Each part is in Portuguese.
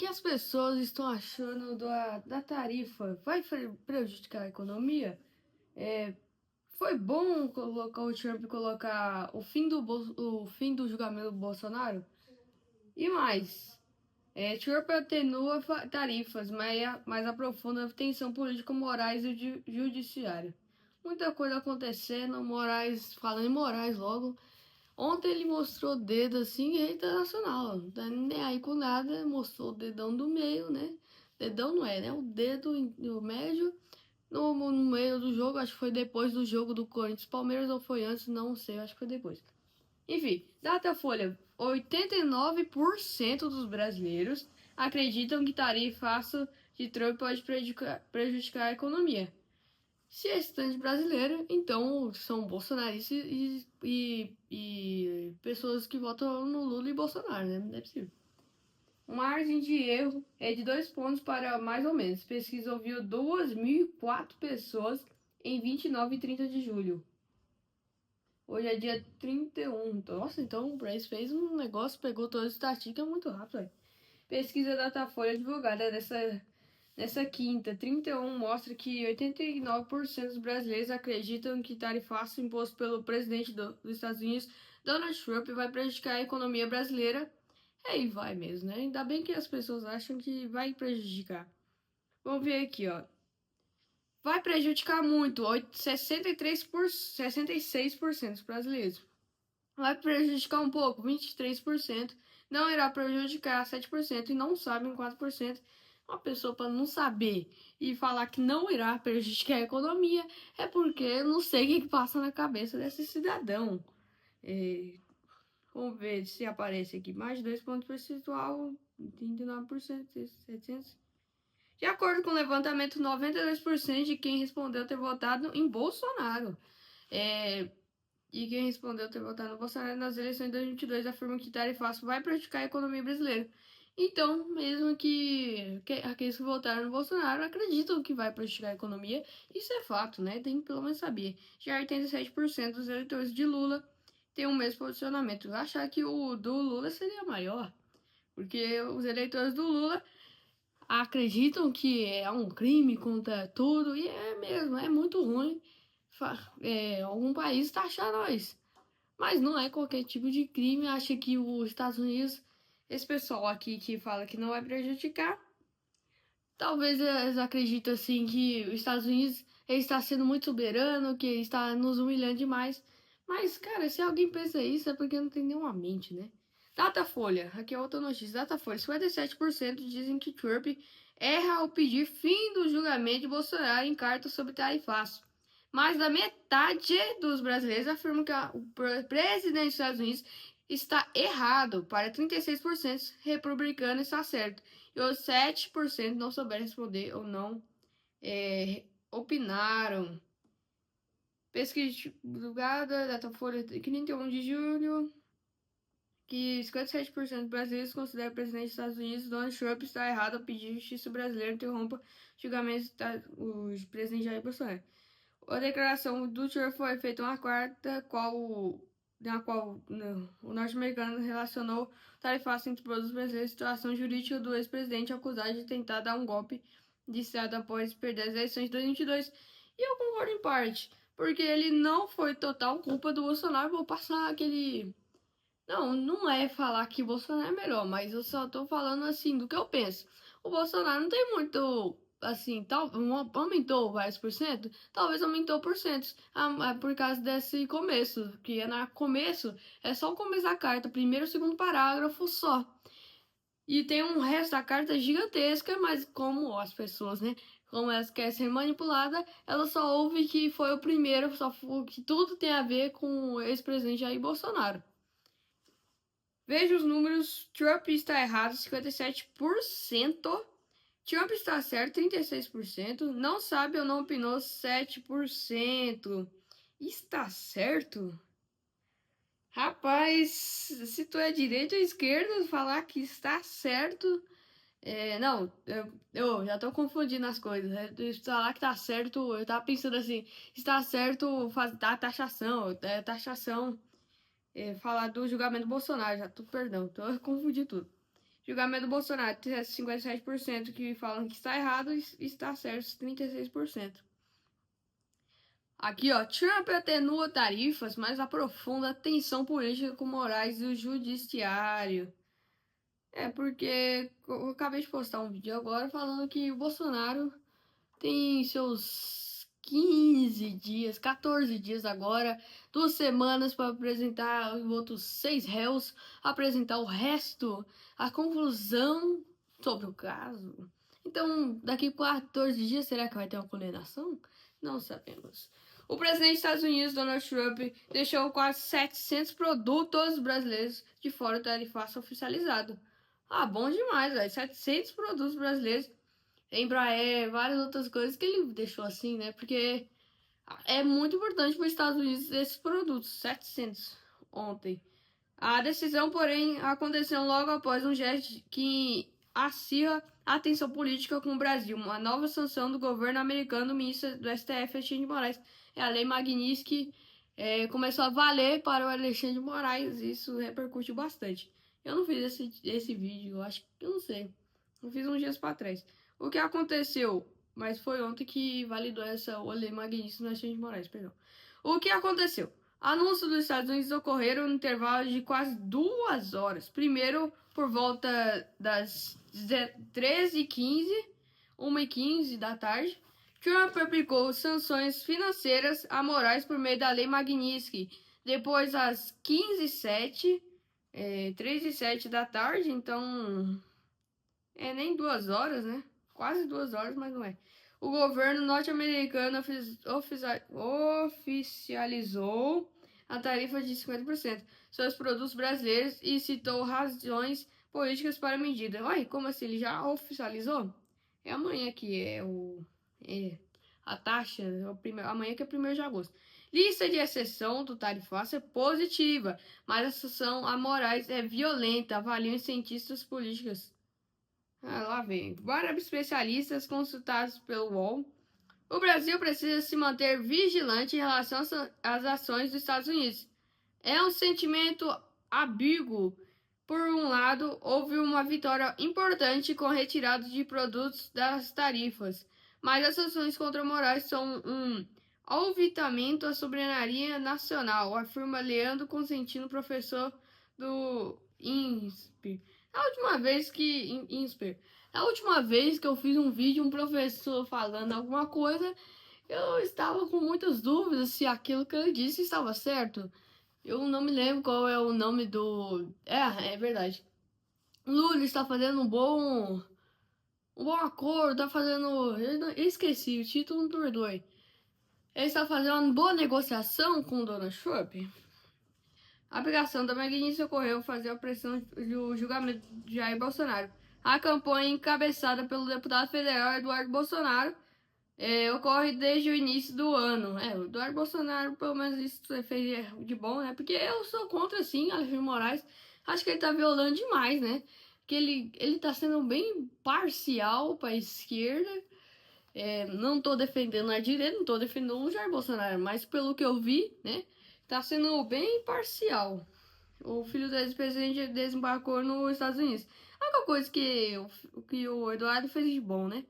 que as pessoas estão achando da tarifa? Vai prejudicar a economia? É, foi bom colocar o Trump colocar o fim do julgamento do Bolsonaro? E mais, Trump atenua tarifas, mas aprofunda a tensão política, morais e judiciária. Muita coisa acontecendo, Moraes, falando em Moraes logo. Ontem ele mostrou o dedo assim em rede internacional, não tá nem aí com nada, mostrou o dedão do meio, né? Dedão não é, né? O dedo no médio, no meio do jogo, acho que foi depois do jogo do Corinthians Palmeiras ou foi antes, não sei, acho que foi depois. Enfim, Datafolha, 89% dos brasileiros acreditam que tarifa de Trump pode prejudicar a economia. Se é estudante brasileiro, então são bolsonaristas e pessoas que votam no Lula e Bolsonaro, né? Não é possível. Margem de erro é de 2 pontos para mais ou menos. Pesquisa ouviu 2.004 pessoas em 29 e 30 de julho. Hoje é dia 31. Nossa, então o Bryce fez um negócio, pegou todas as estatísticas muito rápido. Véio. Pesquisa Datafolha divulgada nessa quinta, 31, mostra que 89% dos brasileiros acreditam que tarifaço imposto pelo presidente dos Estados Unidos, Donald Trump, vai prejudicar a economia brasileira. E vai mesmo, né? Ainda bem que as pessoas acham que vai prejudicar. Vamos ver aqui, ó. Vai prejudicar muito, 66% dos brasileiros. Vai prejudicar um pouco, 23%. Não irá prejudicar 7% e não sabem 4%. Uma pessoa para não saber e falar que não irá prejudicar a economia é porque eu não sei o que passa na cabeça desse cidadão. Vamos ver se aparece aqui. Mais de 2 pontos percentual, 39%, 700. De acordo com o levantamento, 92% de quem respondeu ter votado em Bolsonaro. E quem respondeu ter votado no Bolsonaro nas eleições de 2022 afirma que tarifaço vai prejudicar a economia brasileira. Então, mesmo que aqueles que votaram no Bolsonaro acreditam que vai prejudicar a economia, isso é fato, né? Tem que pelo menos saber. Já 87% dos eleitores de Lula têm o mesmo posicionamento. Eu achar que o do Lula seria maior, porque os eleitores do Lula acreditam que é um crime contra tudo, e é mesmo, é muito ruim algum país taxar nós. Mas não é qualquer tipo de crime. Acha que os Estados Unidos, esse pessoal aqui que fala que não vai prejudicar, talvez eles acreditem assim que os Estados Unidos está sendo muito soberano, que está nos humilhando demais. Mas, cara, se alguém pensa isso é porque não tem nenhuma mente, né? Datafolha, aqui é outra notícia. Datafolha, 57% dizem que Trump erra ao pedir fim do julgamento de Bolsonaro em carta sobre tarifaço. Mais da metade dos brasileiros afirmam que o presidente dos Estados Unidos está errado. Para 36%, republicano está certo. E os 7% não souberam responder ou não opinaram. Pesquisa divulgada, Datafolha, 31 de julho, que 57% dos brasileiros consideram o presidente dos Estados Unidos, Donald Trump, está errado ao pedir justiça brasileira interrompa o julgamento do presidente Jair Bolsonaro. A declaração do Trump foi feita uma quarta, na qual o norte-americano relacionou o tarifaço entre produtos brasileiros e a situação jurídica do ex-presidente acusado de tentar dar um golpe de Estado após perder as eleições de 2022. E eu concordo em parte, porque ele não foi total culpa do Bolsonaro por passar aquele... Não é falar que o Bolsonaro é melhor, mas eu só tô falando assim do que eu penso. O Bolsonaro não tem muito, assim, aumentou vários por cento, talvez aumentou por cento, por causa desse começo, que na começo é só o começo da carta, primeiro e segundo parágrafo só. E tem um resto da carta gigantesca, mas como as pessoas, né, como elas querem ser manipuladas, elas só ouvem que foi o primeiro, que tudo tem a ver com o ex-presidente Jair Bolsonaro. Veja os números. Trump está errado, 57%. Trump está certo, 36%. Não sabe ou não opinou, 7%. Está certo? Rapaz, se tu é direita ou esquerda, falar que está certo... não, eu já tô confundindo as coisas. Falar que tá certo, eu tava pensando assim, está certo dar taxação, taxação... falar do julgamento do Bolsonaro, perdão, tô confundindo tudo. Julgamento do Bolsonaro, 57% que falam que está errado e está certo, 36%. Aqui, ó, Trump atenua tarifas, mas aprofunda a tensão política com Moraes e o judiciário. Porque eu acabei de postar um vídeo agora falando que o Bolsonaro tem seus 15 dias, 14 dias agora, 2 semanas para apresentar os outros 6 réus, apresentar o resto, a conclusão sobre o caso. Então, daqui a 14 dias, será que vai ter uma condenação? Não sabemos. O presidente dos Estados Unidos, Donald Trump, deixou quase 700 produtos brasileiros de fora do tarifaço oficializado. Ah, bom demais, velho. 700 produtos brasileiros. Embraer, várias outras coisas que ele deixou assim, né? Porque é muito importante para os Estados Unidos esses produtos. 700 ontem. A decisão, porém, aconteceu logo após um gesto que acirra a tensão política com o Brasil. Uma nova sanção do governo americano do ministro do STF, Alexandre de Moraes. É a Lei Magnitsky, começou a valer para o Alexandre de Moraes. Isso repercutiu bastante. Eu não fiz esse vídeo, eu acho que eu não sei. Eu fiz uns dias para trás. O que aconteceu? Mas foi ontem que validou essa Lei Magnitsky no Alexandre de Moraes, perdão. O que aconteceu? Anúncios dos Estados Unidos ocorreram no intervalo de quase 2 horas. Primeiro, por volta das 13h15, 1h15 da tarde, Trump aplicou sanções financeiras a Moraes por meio da Lei Magnitsky. Depois, às 15h07, 3h07 da tarde, então nem 2 horas, né? Quase 2 horas, mas não é. O governo norte-americano oficializou a tarifa de 50% sobre os produtos brasileiros e citou razões políticas para a medida. Uai, como assim? Ele já oficializou? É amanhã que a taxa, amanhã que é 1º de agosto. Lista de exceção do tarifaço é positiva, mas a sanção a Moraes é violenta, avaliam cientistas políticos. Lá vem. Vários especialistas consultados pelo UOL. O Brasil precisa se manter vigilante em relação às ações dos Estados Unidos. É um sentimento ambíguo. Por um lado, houve uma vitória importante com a retirada de produtos das tarifas, mas as sanções contra Moraes são um alvitamento à soberania nacional, afirma Leandro Consentino, professor do INSPER. A última vez que eu fiz um vídeo, um professor falando alguma coisa, eu estava com muitas dúvidas se aquilo que ele disse estava certo. Eu não me lembro qual é o nome do... É verdade. Lula está fazendo um bom acordo, tá fazendo... Eu esqueci, o título não perdoe. Ele está fazendo uma boa negociação com o Donald Trump. A aplicação da Magnitsky ocorreu fazer a pressão do julgamento de Jair Bolsonaro. A campanha encabeçada pelo deputado federal Eduardo Bolsonaro ocorre desde o início do ano. O Eduardo Bolsonaro, pelo menos isso fez de bom, né? Porque eu sou contra, sim, Alexandre de Moraes. Acho que ele tá violando demais, né? Porque ele tá sendo bem parcial pra esquerda. Não tô defendendo a direita, não tô defendendo o Jair Bolsonaro, mas pelo que eu vi, né? Tá sendo bem parcial. O filho do ex-presidente desembarcou nos Estados Unidos. A única coisa que o Eduardo fez de bom, né?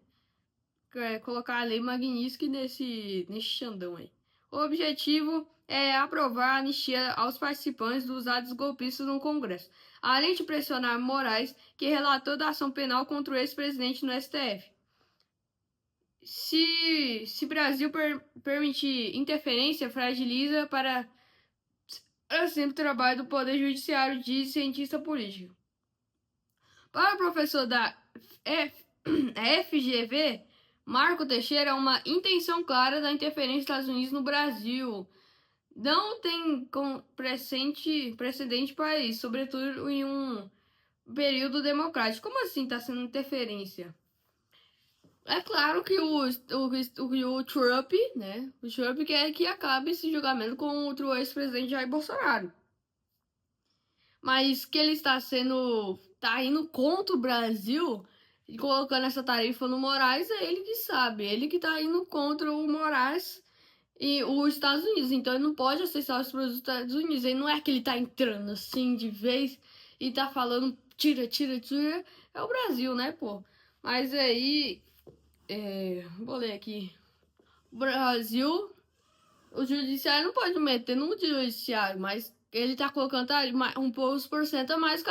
Colocar a Lei Magnitsky nesse Xandão aí. O objetivo é aprovar a anistia aos participantes dos atos golpistas no Congresso, além de pressionar Moraes, que relatou da ação penal contra o ex-presidente no STF. Se Brasil permitir interferência, fragiliza para sempre o trabalho do Poder Judiciário, diz cientista político. Para o professor da FGV, Marco Teixeira, uma intenção clara da interferência dos Estados Unidos no Brasil. Não tem precedente para isso, sobretudo em um período democrático. Como assim está sendo interferência? É claro que o Trump, né? O Trump quer que acabe esse julgamento contra o ex-presidente Jair Bolsonaro. Mas que ele tá indo contra o Brasil e colocando essa tarifa no Moraes, é ele que sabe. Ele que tá indo contra o Moraes e os Estados Unidos. Então ele não pode acessar os produtos dos Estados Unidos. Ele não é que ele tá entrando assim de vez e tá falando tira, é o Brasil, né, pô? Mas aí, vou ler aqui. O Brasil, o judiciário não pode meter no judiciário, mas ele tá colocando ali um poucos por cento a mais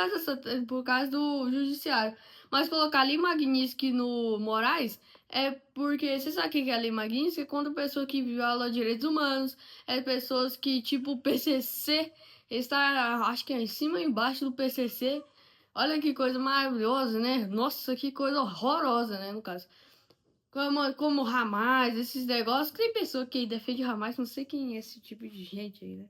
por causa do judiciário. Mas colocar ali Magnitsky no Moraes é porque você sabe o que é Lei Magnitsky? É quando pessoa que viola direitos humanos, é pessoas que, tipo, o PCC está, acho que é em cima e embaixo do PCC. Olha que coisa maravilhosa, né? Nossa, que coisa horrorosa, né, no caso. Como Hamas, esses negócios. Tem pessoa que defende Hamas, não sei quem é esse tipo de gente aí, né?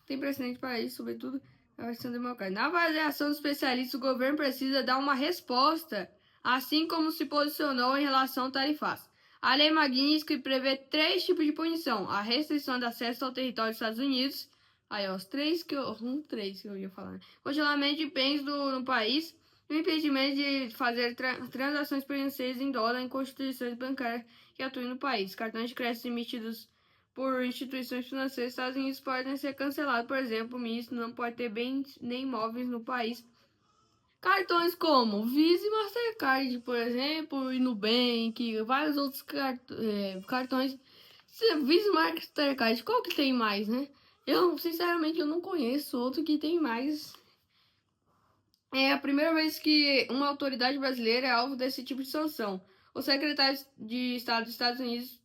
Tem precedente para isso, sobretudo a versão democrática. Na avaliação dos especialistas, o governo precisa dar uma resposta, assim como se posicionou em relação ao tarifaço. A lei Magnitsky prevê 3 tipos de punição: a restrição de acesso ao território dos Estados Unidos, aí ó, os 3 que eu ia falar, né? Congelamento de bens no país, o impedimento de fazer transações financeiras em dólar em constituições bancárias que atuem no país, cartões de crédito emitidos por instituições financeiras dos Estados Unidos podem ser cancelados. Por exemplo, o ministro não pode ter bens nem imóveis no país. Cartões como Visa e Mastercard, por exemplo, e Nubank, vários outros cartões. Visa e Mastercard, qual que tem mais, né? Sinceramente, eu não conheço outro que tem mais. É a primeira vez que uma autoridade brasileira é alvo desse tipo de sanção. O secretário de Estado dos Estados Unidos,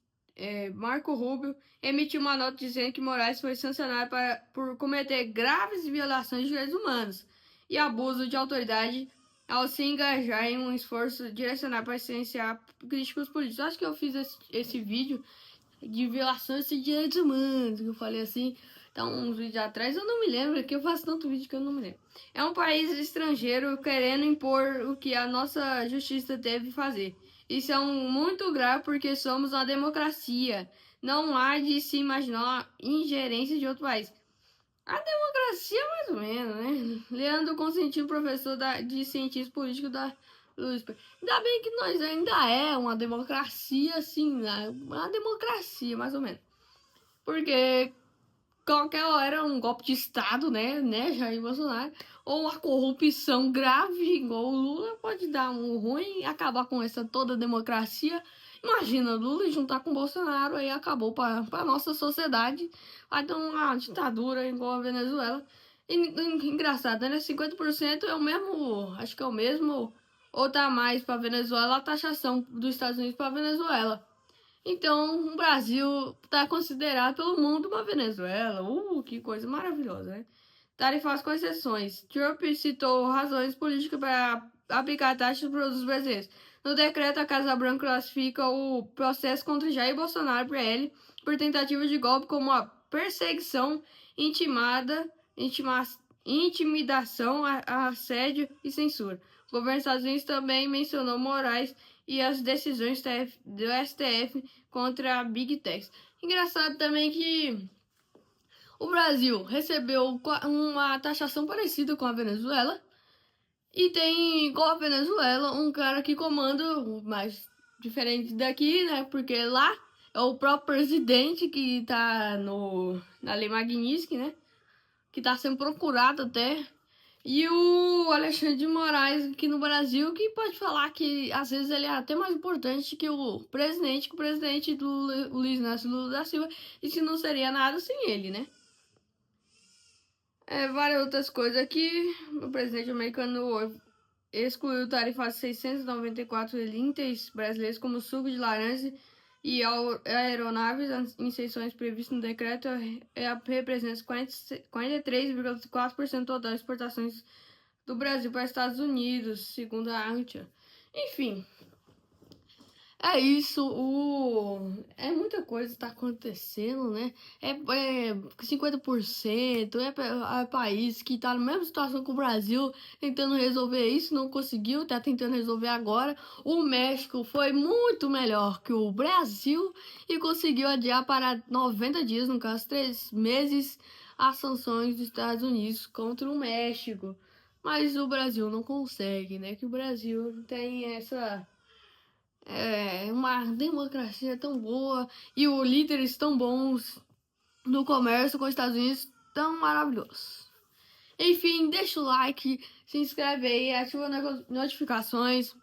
Marco Rubio, emitiu uma nota dizendo que Moraes foi sancionado por cometer graves violações de direitos humanos e abuso de autoridade ao se engajar em um esforço direcionado para silenciar críticos políticos. Acho que eu fiz esse vídeo de violações de direitos humanos, que eu falei assim, então uns vídeos atrás, eu não me lembro, que eu faço tanto vídeo que eu não me lembro. É um país estrangeiro querendo impor o que a nossa justiça deve fazer. Isso é muito grave porque somos uma democracia. Não há de se imaginar a ingerência de outro país. A democracia, mais ou menos, né? Leandro Constantino, professor de cientista político da USP. Ainda bem que nós ainda é uma democracia, assim, né? Uma democracia, mais ou menos. Porque qualquer hora um golpe de Estado, né, Jair Bolsonaro, ou uma corrupção grave, igual o Lula, pode dar um ruim e acabar com essa toda democracia. Imagina, Lula juntar com Bolsonaro, aí acabou para nossa sociedade. Vai ter uma ditadura igual a Venezuela. Engraçado, né? 50% é o mesmo, acho que é o mesmo, ou tá mais para Venezuela, a taxação dos Estados Unidos para Venezuela. Então, o Brasil está considerado pelo mundo uma Venezuela. Que coisa maravilhosa, né? Tarifas com exceções. Trump citou razões políticas para aplicar taxas para os produtos brasileiros. No decreto, a Casa Branca classifica o processo contra Jair Bolsonaro PL por tentativa de golpe como a perseguição, intimidação, assédio e censura. O governo dos Estados Unidos também mencionou Moraes e as decisões do STF contra a Big Tech. Engraçado também que o Brasil recebeu uma taxação parecida com a Venezuela e tem, igual a Venezuela, um cara que comanda, mais diferente daqui, né? Porque lá é o próprio presidente que tá na Lei Magnitsky, né? Que tá sendo procurado até. E o Alexandre de Moraes aqui no Brasil, que pode falar que às vezes ele é até mais importante que o presidente do Luiz Inácio Lula da Silva, e se não seria nada sem ele, né? Várias outras coisas aqui. O presidente americano excluiu tarifas 694 linhas brasileiros como suco de laranja e aeronaves em sessões previstas no decreto representa 43,4% total das exportações do Brasil para os Estados Unidos, segundo a ANTIA. Enfim, é isso. É muita coisa que está acontecendo, né? 50%, é país que está na mesma situação que o Brasil, tentando resolver isso, não conseguiu, está tentando resolver agora. O México foi muito melhor que o Brasil e conseguiu adiar para 90 dias, no caso 3 meses, as sanções dos Estados Unidos contra o México. Mas o Brasil não consegue, né? Que o Brasil tem uma democracia tão boa e os líderes tão bons no comércio com os Estados Unidos tão maravilhosos. Enfim, deixa o like, se inscreve aí, ativa as notificações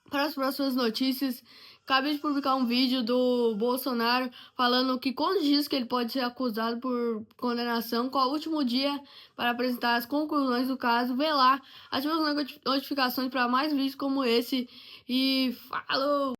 para as próximas notícias. Acabei de publicar um vídeo do Bolsonaro falando que quantos dias que ele pode ser acusado por condenação, qual é o último dia para apresentar as conclusões do caso. Vê lá, ativa as notificações para mais vídeos como esse e falou!